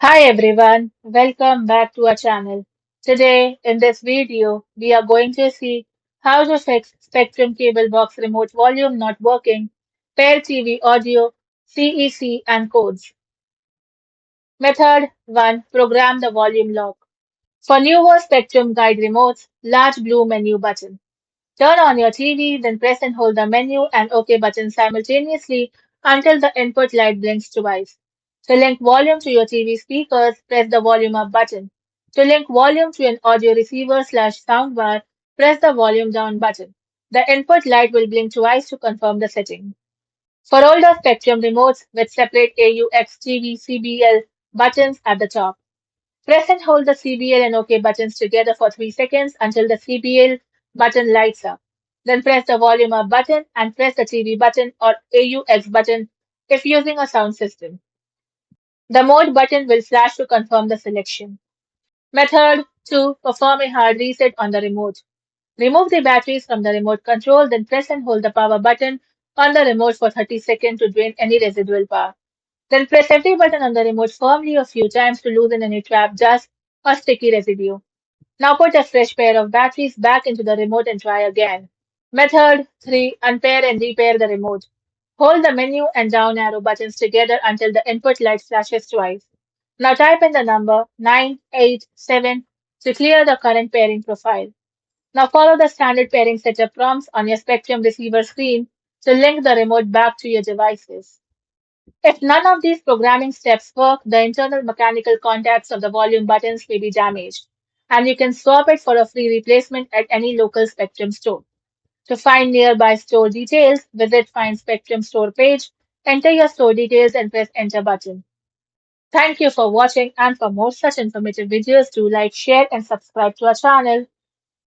Hi everyone, welcome back to our channel. Today in this video, we are going to see how to fix Spectrum cable box remote volume not working, pair TV audio, CEC and codes. Method 1. Program the volume lock. For newer Spectrum guide remotes, large blue menu button. Turn on your TV, then press and hold the menu and OK button simultaneously until the input light blinks twice. To link volume to your TV speakers, press the volume up button. To link volume to an audio receiver slash soundbar, press the volume down button. The input light will blink twice to confirm the setting. For older Spectrum remotes with separate AUX TV CBL buttons at the top, press and hold the CBL and OK buttons together for 3 seconds until the CBL button lights up. Then press the volume up button and press the TV button or AUX button if using a sound system. The mode button will flash to confirm the selection. Method 2. Perform a hard reset on the remote. Remove the batteries from the remote control, then press and hold the power button on the remote for 30 seconds to drain any residual power. Then press every button on the remote firmly a few times to loosen any trapped dust or sticky residue. Now put a fresh pair of batteries back into the remote and try again. Method 3. Unpair and repair the remote. Hold the menu and down arrow buttons together until the input light flashes twice. Now type in the number 987 to clear the current pairing profile. Now follow the standard pairing setup prompts on your Spectrum receiver screen to link the remote back to your devices. If none of these programming steps work, the internal mechanical contacts of the volume buttons may be damaged, and you can swap it for a free replacement at any local Spectrum store. To find nearby store details, visit Find Spectrum store page, enter your store details and press enter button. Thank you for watching, and for more such informative videos, do like, share and subscribe to our channel.